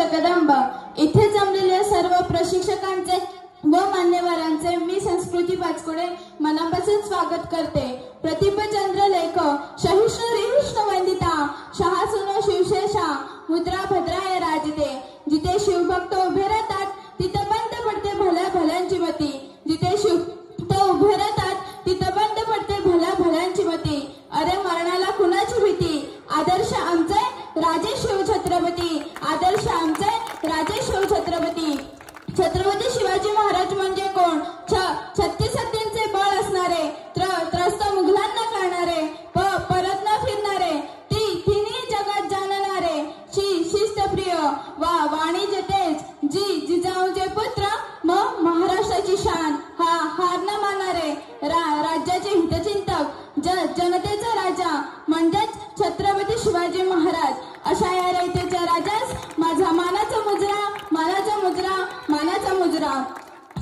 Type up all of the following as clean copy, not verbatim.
जगदंब इथे जमलेल्या सर्व प्रशिक्षकांचे व मान्यवरांचे मी संस्कृती पाचपुडे मनापासून स्वागत करते। प्रतिभचंद्र लेख सहिष्णु रिहिष्णु वंदिता शहासुनो शिवशेषा मुद्रा भद्राय राजते। जिथे शिवभक्त उभे राहतात तिथे बंद पडते भल्या भल्यांची मती। जिथे शिवभक्त उभे राहतात तिथे बंद पडते भल्या भल्यांची मती। अरे मरणाला कुणाची भीती, आदर्श आमचे राजे शिव छत्रपती, आदर्श आमचे राजे शिव छत्रपती। छत्रपती शिवाजी महाराज म्हणजे कोण? छत्तीस सत्यांचे बळ असणारे, त्रस्त मुघलांना करणारे, परत न फिरणारे, तिन्ही जगात जाणणारे, शिस्तप्रिय वाणिज्य तेज, जिजाऊचे पुत्र महाराष्ट्राची शान, हार न मानणारे, राज्याचे हितचिंतक, जनतेचा राजा म्हणजेच छत्रपती शिवाजी महाराज। अशा या रयतेच्या राजास माझा मानाचा मुजरा, मानाचा मुजरा, मानाचा मुजरा।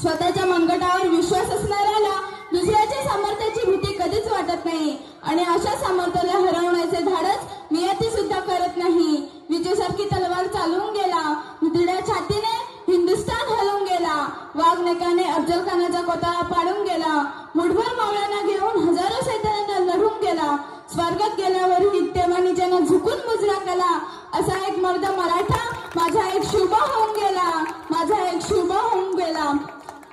स्वतःच्या मनगटावर विश्वास असणाऱ्याला दुसऱ्याच्या सामर्थ्याची भीती कधीच वाटत नाही आणि अशा सामर्थ्याला हरवण्याचे धाडस नियती सुद्धा करत नाही। विजेसारखी तलवार चालवून गेला, दृढ छातीने हिंदुस्थान हलवून गेला, वाघनकाने अफजल खानाचा कोताळा पाडून गेला, मुठभर मावळ्यांना घेऊन हजारो सैन्याने लढून गेला, स्वर्गात गेल्यावरही तेव्हानी ज्यांना झुकून मुजरा केला, असा एक मर्द मराठा माझा एक शुभ होऊन गेला, माझा एक शुभ होऊन गेला।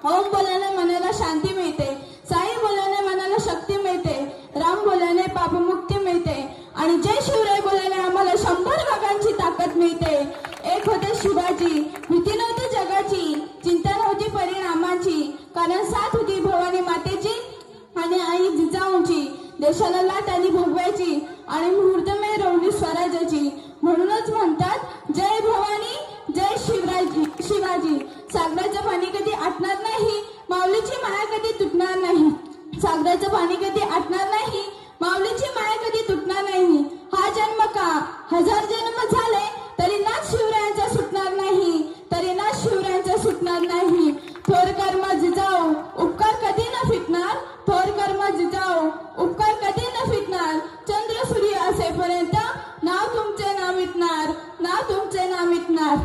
ओम बोलल्याने मनाला शांती मिळते, साई बोलल्याने मनाला शक्ती मिळते, राम बोलल्याने पापमुक्ती मिळते आणि जय शिवराय बोलल्याने आम्हाला 100 वाघांची ताकद मिळते। एक होते शिवाजी, भीती नव्हती जगाची, चिंता नव्हती परिणामाची, कारण साथ होती भवानी मातेची आणि आई जिजाऊंची। देशाला लाट आली भगवायची आणि मुहूर्तमेळ रोवली स्वराज्याची। म्हणूनच म्हणतात जय भवानी जय शिवाजी। सागराचं पाणी कधी आटणार नाही, माऊलीची माया कधी तुटणार नाही। सागराचं पाणी कधी आटणार नाही, माऊलीची माया कधी तुटणार नाही। हा जन्म का 1000 जन्म झाले तरी नाथ शिवरायांचा सुटणार नाही, तरी नाथ शिवरायांचा सुटणार नाही। थोर कर्म जिजाऊ उपकार कधी न फिटणार, थोर कर्म जिजाऊ उपकार कधी न फिटणार। चंद्र सूर्य असेपर्यंत नाव तुमचे ना मिटणार, नाव तुमचे ना मिटणार।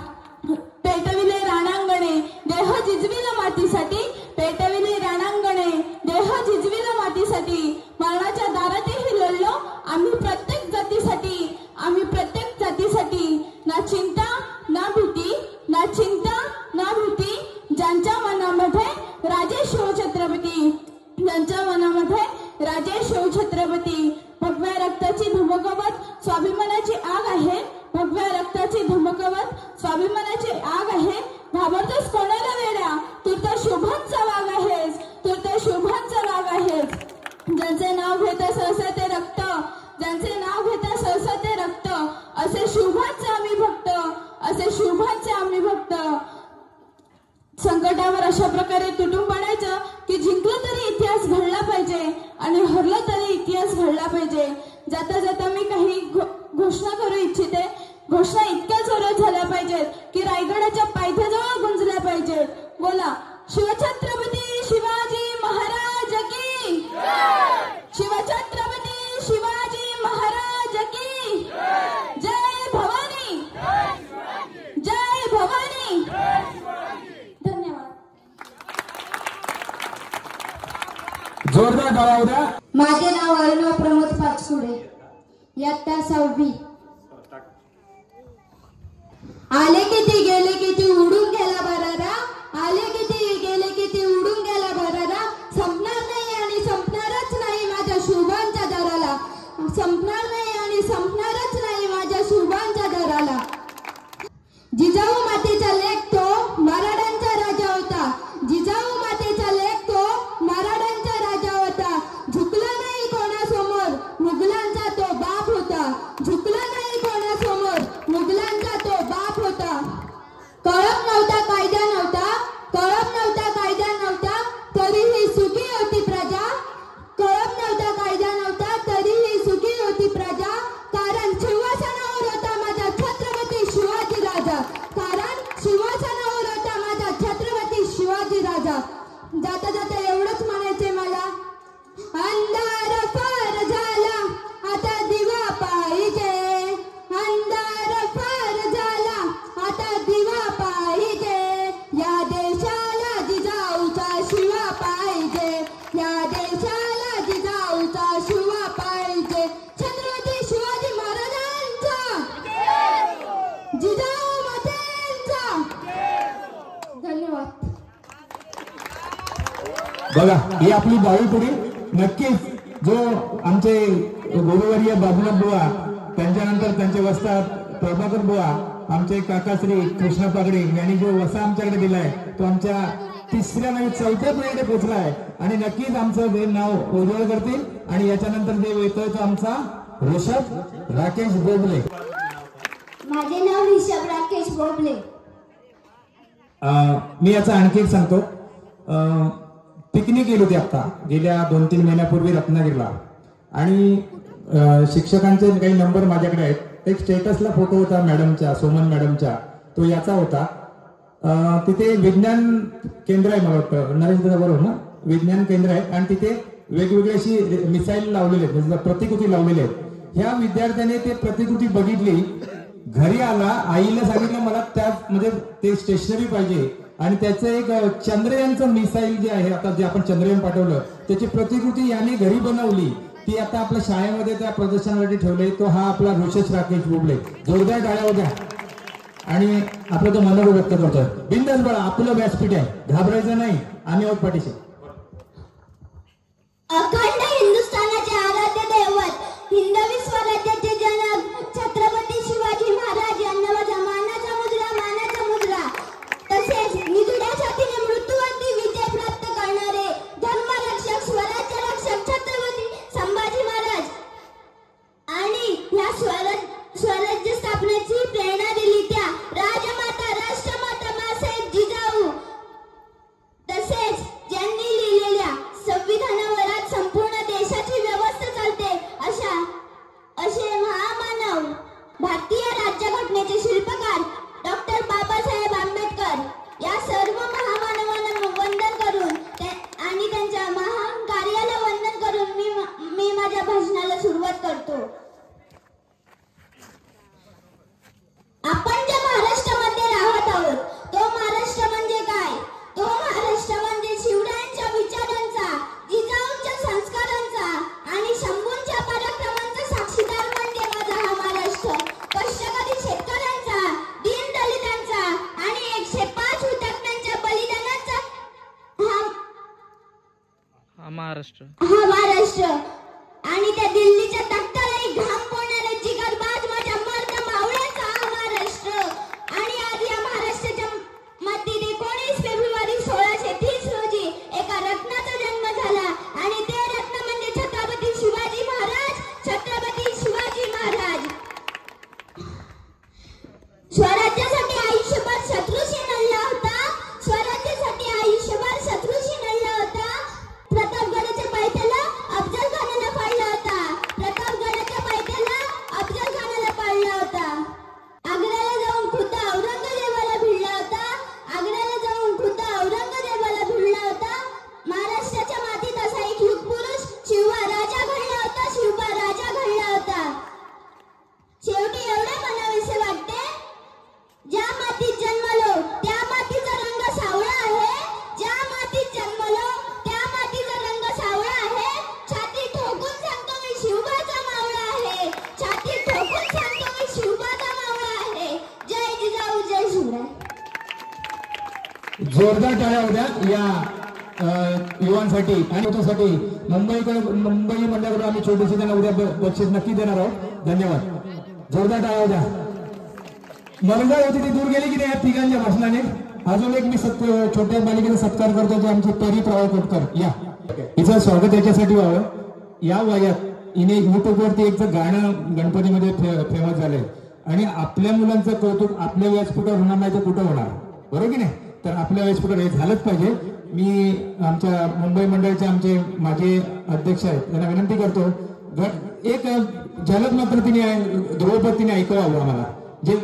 पेटविले राणांगणे देह झिजविला मातीसाठी, पेटविले राणांगणे देह झिजविला मातीसाठी। मरणाच्या दारातही लढलो आम्ही प्रत्येक जातीसाठी, आम्ही प्रत्येक जातीसाठी। ना चिंता ना भीती, ना चिंता ना भीती, ज्यांच्या मनामध्ये राजे शिव छत्रपती, ज्यांच्या मनामध्ये राजे शिव छत्रपती। भगव्या रक्ताची धमकवत स्वाभिमानाची आग आहे, भगव्या रक्ताची धमकवत स्वाभिमानाची आग आहे। घाबरतोस कोणाला वेड्या, तू तर शुभांचा वाघ आहेस, तू तर शुभांचा वाघ आहेस। ज्यांचे नाव घेता सहसा ते रक्त, ज्यांचे नाव घेता सहसा ते रक्त, असे शुभांचे आम्ही भक्त, असे शुभांचे आम्ही भक्त। संकटावर अशा प्रकारे तुटून पडायचं की जिंकलं तरी इतिहास घडला पाहिजे आणि हरलं तरी इतिहास घडला पाहिजे। जाता जाता मी काही घोषणा करू इच्छिते। घोषणा इतक्या जोरात झाल्या पाहिजेत की रायगडाच्या पायथ्याजवळ गुंजल्या पाहिजेत। बोला शिवछत्रपती शिवाजी महाराज की जय, शिवछत्रपती शिवाजी महाराज की जय, भवानी जय भवानी। धन्यवाद। जोरदार टाळ्या द्या। माझे नाव अरुणा प्रमोद पाचपुडे, इयत्ता 6वी। आले किती गेले किती उडून गेला बरारा, आले किती गेले किती उडून गेला बरारा। संपणार नाही आणि संपणारच नाही माझ्या शुभांच्या दराला, संपणार नाही आणि संपणारच नाही माझ्या शुभांच्या दराला। जिजाऊ मातेचा लेक तो मराठ्यांचा राजा होता, जिजाऊ मातेचा लेक तो मराठ्यांचा राजा होता। झुकला नाही कोणासमोर मुघलांचा तो बाप होता, झुकला नाही कोणासमोर मुघलांचा तो बाप होता। बघा ही आपली बाळी पिढी नक्कीच जो आमचे गुरुवर्य बाबुनाथ बुवा, त्यांच्यानंतर त्यांचे वस्ताद प्रभाकर बुवा, आमचे काकाश्री कृष्णा पागडे यांनी जो वसा आमच्याकडे दिलाय तो आमच्या तिसऱ्या नाही चौथ्या पिढीकडे पोहोचलाय आणि नक्कीच आमचं ते नाव उज्ज्वल करतील. आणि याच्यानंतर जे येतोय तो आमचा ऋषभ राकेश बोबले. माझे नाव ऋषभ राकेश बोबले. मी याचा आणखी एक सांगतो. पिकनिक गेलो होती आता गेल्या 2-3 महिन्यापूर्वी रत्नागिरीला आणि शिक्षकांचे काही नंबर माझ्याकडे आहेत. एक स्टेटसला फोटो होता मॅडमच्या, सोमन मॅडमच्या, तो याचा होता. तिथे विज्ञान केंद्र आहे, मला वाटतं नरेंद्र बरोबर ना, विज्ञान केंद्र आहे आणि तिथे वेगवेगळी अशी मिसाईल लावलेले आहेत, म्हणजे प्रतिकृती लावलेली आहेत. ह्या विद्यार्थ्याने ते प्रतिकृती बघितली, घरी आला, आईला सांगितलं मला त्यात म्हणजे ते स्टेशनरी पाहिजे आणि त्याचं एक चंद्रयानचं मिसाईल जे आहे आता जे आपण चंद्रयान पाठवलं त्याची प्रतिकृती याने घरी बनवली. ती आता आपल्या शाळेमध्ये त्या प्रदर्शनासाठी ठेवले. तो हा आपला ऋषभ राकेश बोबले. जोरदार टाळ्या होत्या आणि आपलं तो मनोबल व्यक्त करतोय. बिंदास बाळा, आपलं व्यासपीठ आहे, घाबरायचं नाही, आम्ही आहोत पाठीशी. अखंड हिंदुस्थानाचे आराध्य दैवत, हिंदवी स्वराज्याचे जनक छत्रपती शिवाजी महाराज यांना माझा मानाचा मुद्रा. तसेच निधड्या छातीने मृत्यूवरती विजय प्राप्त करणारे धर्मरक्षक, स्वराज्य रक्षक छत्रपती संभाजी महाराज आणि ह्या स्वराज्य स्थापनेची प्रेरणा दिली त्या राजमाता राष्ट्रमाता मासाहेब जिजाऊ, तसेच ज्यांनी लिहिलेल्या संविधानावर आज संपूर्ण देशाची व्यवस्था चालते असे महामानव भारतीय राज्यघटनेचे शिल्पकार डॉक्टर बाबासाहेब आंबेडकर या सर्व महामानवांना वंदन करून आणि त्यांच्या महान कार्याला वंदन करून मी माझ्या भाषणाला सुरुवात करतो. आपण ज्या महाराष्ट्रामध्ये राहत आहोत तो महाराष्ट्र म्हणजे काय? तो महाराष्ट्र म्हणजे शिवरायांच्या विचारांचा, जिजाऊंच्या संस्कारांचा आणि शंभूंच्या पराक्रमांचा साक्षीदार म्हणजे माझा हा महाराष्ट्र. कष्टकरी शेतकऱ्यांचा, दीनदलितांचा आणि 105 हुतात्म्यांच्या बलिदानाचा हा महाराष्ट्र आणि त्या दिल्लीच्या तख्तालाही घाम पोळणारे जिगरबाज माझ्या मर्द मावळ्यांचा हा महाराष्ट्र. आणि आज या महाराष्ट्राच्या मातीत 19 फेब्रुवारी 1630 रोजी एका रत्नाचा जन्म झाला आणि ते रत्न म्हणजे छत्रपती शिवाजी महाराज. छत्रपती शिवाजी महाराज स्वराज्यासाठी आयुष्यभर शत्रूशी लढला होता. स्वराज्यासाठी आयुष्यभर शत्रूशी लढला होता. प्रतापगडाच्या पायथ्याला अफजल खानाला पाडला होता. प्रतापगडाच्या पायथ्याला अफजल खानाला पाडला होता. आग्र्याला जाऊन खुद्द औरंगजेबाला भिडला होता. आग्र्याला जाऊन खुद्द औरंगजेबाला भिडला होता. महाराष्ट्राच्या मातीत असा एक युगपुरुष शिवबा राजा घडला होता. शिवबा राजा घडला होता. शेवटी एवढे म्हणावेसे वाटते, ज्या मातीत जन्मलो त्या मातीचा रंग सावळा आहे. ज्या मातीत जन्मलो त्या मातीचा रंग सावळा आहे. छाती ठोकून सांगतो मी शिवबाचा मावळा आहे. छाती ठोकून सांगतो मी शिवबाचा मावळा आहे. जय जिजाऊ, जय शिवराय. जोरदार टाळ्या होत्या या युवांसाठी आणि त्यासाठी. मुंबई मंडळाकडून आम्ही छोटीशी त्यांना उद्या बक्षीस नक्की देणार आहोत. धन्यवाद. जोरदार टाळ्या होत्या. मर्दा होती ती दूर गेली की नाही या तिघांच्या भाषणाने. अजून एक मी छोट्या बालिकेचा सत्कार करतो, जो आमची परी प्रवाळकोटकर. या हिचं स्वागत याच्यासाठी व्हावं. या वयात हिने युट्यूबवरती एक गाणं गणपतीमध्ये फेमस झालंय आणि आपल्या मुलांचं कौतुक आपल्या व्यासपीठावर होणार नाही तर कुठं होणार, बरोबर की नाही? तर आपल्या व्यासपीठावर हे झालंच पाहिजे. मी आमच्या मुंबई मंडळाचे आमचे माझे अध्यक्ष आहेत त्यांना विनंती करतो, एक झलक मात्र तिने ध्रुवपद तिने ऐकवावं आम्हाला. जे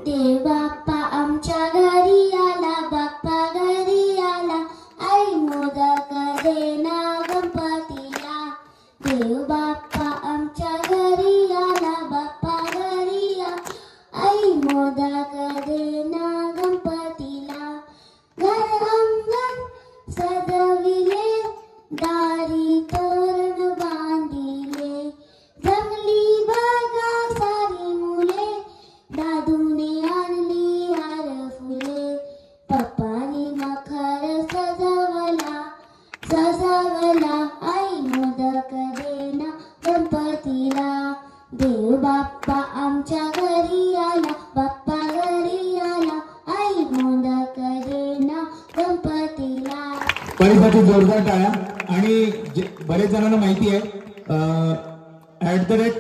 देव बाप्पा आमच्या घरी आला, बाप्पा घरी आला, आई मोदक देना गणपतीला. देव बाप्पा आमच्या घरी आला, बाप्पा घरी आला, आई मोदक देना गणपतीला. घर अंगण सजविले, दारी तोरण बांधिले, जंगली बघा सारी मुले, दादूने आणली हार फुले. बाप्पा आमच्या घरी आला, बाप्पा घरी आला, आई मोदक देना गणपतीला. परिसाठी जोरदार टाळ्या. आणि बरेच जणांना माहिती आहे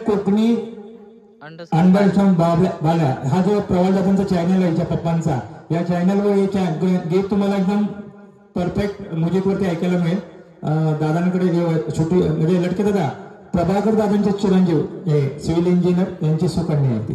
@कोकणी बाला हा जो प्रवासदादांचा चॅनल आहे पप्पांचा, या चॅनलवर गीत तुम्हाला एकदम परफेक्ट म्युझिकवरती ऐकायला मिळेल. दादांकडे छोटी म्हणजे लटके दादा प्रभाकर दादांचे चिरंजीव हे सिव्हिल इंजिनियर यांची सुकन्या आहे ती.